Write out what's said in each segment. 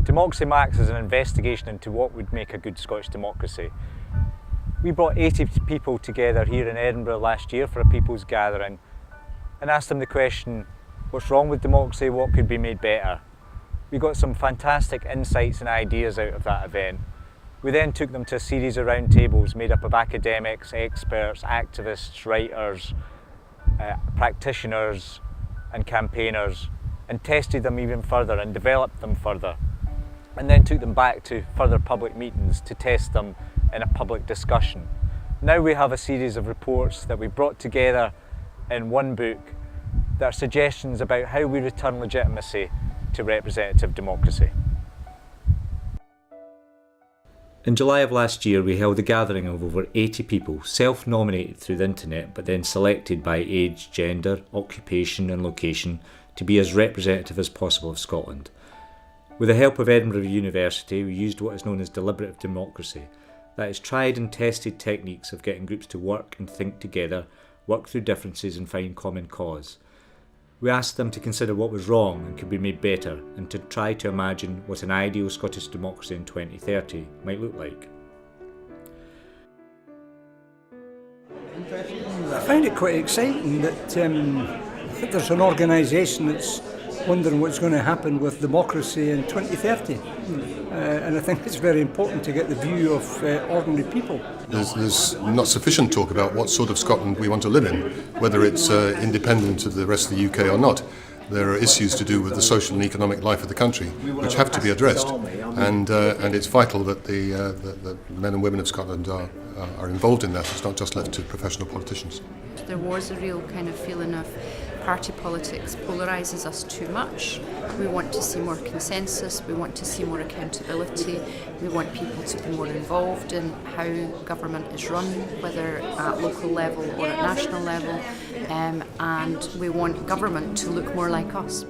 Democracy Max is an investigation into what would make a good Scottish democracy. We brought 80 people together here in Edinburgh last year for a people's gathering and asked them the question, what's wrong with democracy, what could be made better? We got some fantastic insights and ideas out of that event. We then took them to a series of roundtables made up of academics, experts, activists, writers, practitioners and campaigners, and tested them even further and developed them further, and then took them back to further public meetings to test them in a public discussion. Now we have a series of reports that we brought together in one book that are suggestions about how we return legitimacy to representative democracy. In July of last year, we held a gathering of over 80 people, self-nominated through the internet, but then selected by age, gender, occupation and location to be as representative as possible of Scotland. With the help of Edinburgh University, we used what is known as deliberative democracy. That is tried and tested techniques of getting groups to work and think together, work through differences and find common cause. We asked them to consider what was wrong and could be made better, and to try to imagine what an ideal Scottish democracy in 2030 might look like. I find it quite exciting that there's an organisation that's wondering what's going to happen with democracy in 2030. And I think it's very important to get the view of ordinary people. There's not sufficient talk about what sort of Scotland we want to live in, whether it's independent of the rest of the UK or not. There are issues to do with the social and economic life of the country which have to be addressed, and it's vital that the men and women of Scotland are involved in that. It's not just left to professional politicians. There was a real kind of feeling of party politics polarises us too much. We want to see more consensus, we want to see more accountability, we want people to be more involved in how government is run, whether at local level or at national level, and we want government to look more like us.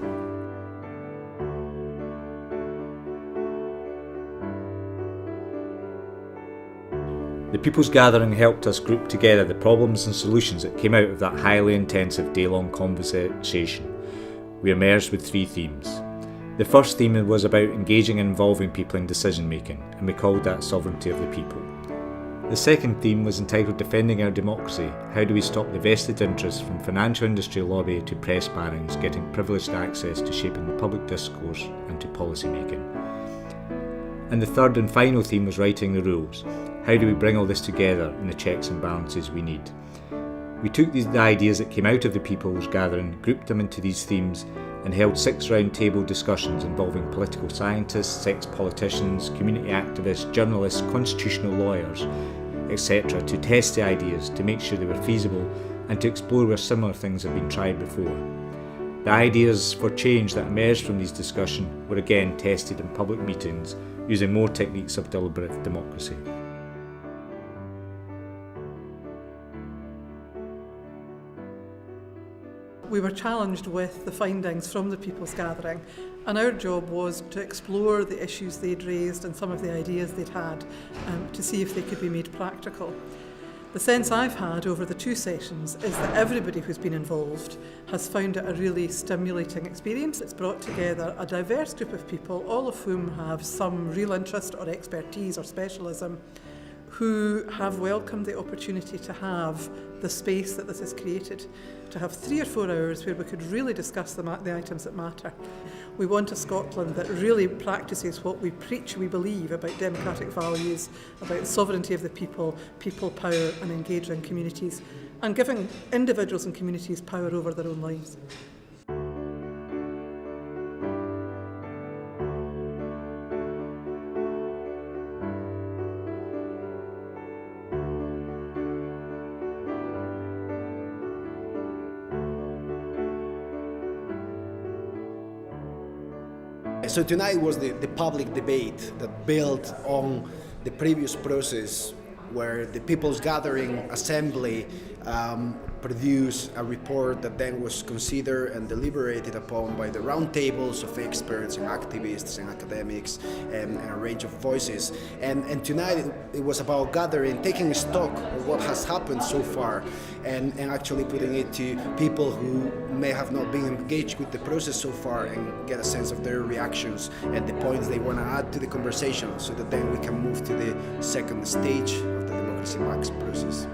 The People's Gathering helped us group together the problems and solutions that came out of that highly intensive day-long conversation. We emerged with 3 themes. The first theme was about engaging and involving people in decision making, and we called that sovereignty of the people. The second theme was entitled Defending Our Democracy. How do we stop the vested interests from financial industry lobby to press barons getting privileged access to shaping the public discourse and to policy making? And the third and final theme was writing the rules. How do we bring all this together in the checks and balances we need? We took the ideas that came out of the People's Gathering, grouped them into these themes, and held 6 roundtable discussions involving political scientists, ex-politicians, community activists, journalists, constitutional lawyers, etc. to test the ideas, to make sure they were feasible, and to explore where similar things have been tried before. The ideas for change that emerged from these discussions were again tested in public meetings using more techniques of deliberative democracy. We were challenged with the findings from the People's Gathering, and our job was to explore the issues they'd raised and some of the ideas they'd had to see if they could be made practical. The sense I've had over the 2 sessions is that everybody who's been involved has found it a really stimulating experience. It's brought together a diverse group of people, all of whom have some real interest or expertise or specialism, who have welcomed the opportunity to have the space that this has created, to have 3 or 4 hours where we could really discuss the items that matter. We want a Scotland that really practices what we preach we believe about democratic values, about sovereignty of the people, people power and engaging communities, and giving individuals and communities power over their own lives. So tonight was the public debate that built on the previous process where the People's Gathering Assembly produce a report that then was considered and deliberated upon by the roundtables of experts and activists and academics and a range of voices. And tonight it was about gathering, taking stock of what has happened so far and actually putting it to people who may have not been engaged with the process so far and get a sense of their reactions and the points they want to add to the conversation so that then we can move to the second stage of the Democracy Max process.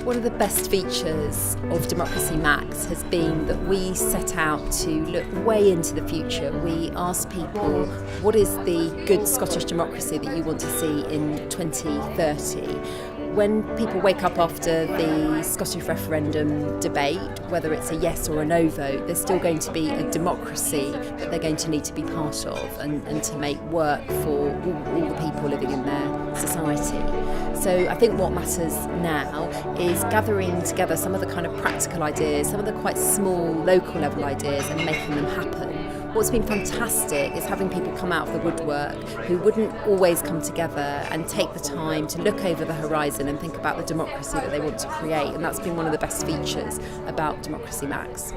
One of the best features of Democracy Max has been that we set out to look way into the future. We asked people, what is the good Scottish democracy that you want to see in 2030? When people wake up after the Scottish referendum debate, whether it's a yes or a no vote, there's still going to be a democracy that they're going to need to be part of and to make work for all the people living in their society. So I think what matters now is gathering together some of the kind of practical ideas, some of the quite small local level ideas and making them happen. What's been fantastic is having people come out of the woodwork who wouldn't always come together and take the time to look over the horizon and think about the democracy that they want to create, and that's been one of the best features about Democracy Max.